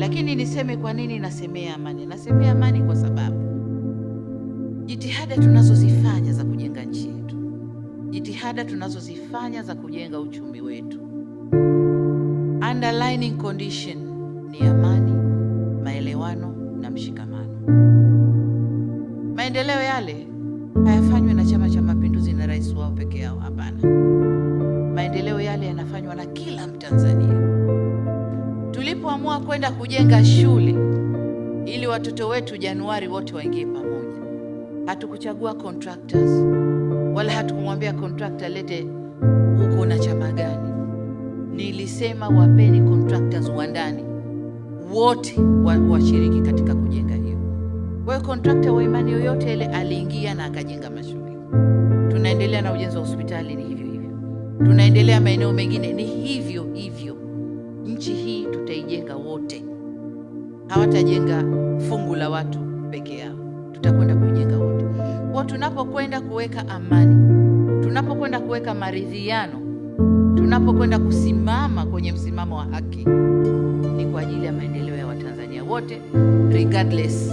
Lakini niseme kwa nini nasemea amani? Nasemea amani kwa sababu jitihada tunazozifanya za kujenga nchi yetu, jitihada tunazozifanya za kujenga uchumi wetu, underlining condition ni amani, maelewano na mshikamano. Maendeleo yale hayafanywi na Chama cha Mapinduzi na rais wao peke yao, hapana. Maendeleo yale yanafanywa na kila Mtanzania. Tulipoamua kwenda kujenga shule ili watoto wetu Januari wote waingie pamoja, hatukuchagua contractors wala hatukumwambia contractor lete uko na chama gani. Nilisema wapeni contractors wa ndani wote washiriki katika kujenga hiyo. Kwa hiyo contractor wa imani yoyote ile aliingia na akajenga mashule. Tunaendelea na ujenzi wa hospitali, ni hivyo hivyo. Tunaendelea maeneo mengine, ni hivyo hivyo. Nchi hii tutaijenga wote, hawatajenga fungu la watu peke yao, tutakwenda kuijenga wote. Kwa tunapokwenda kuweka amani, tunapokwenda kuweka maridhiano, tunapokwenda kusimama kwenye msimamo wa haki, ni kwa ajili ya maendeleo ya Watanzania wote, regardless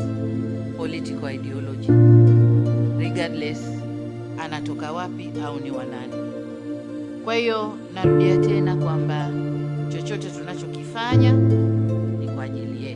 political ideology, regardless anatoka wapi au ni wanani. Kwa hiyo narudia tena kwamba chochote tunachokifanya ni kwa ajili yetu.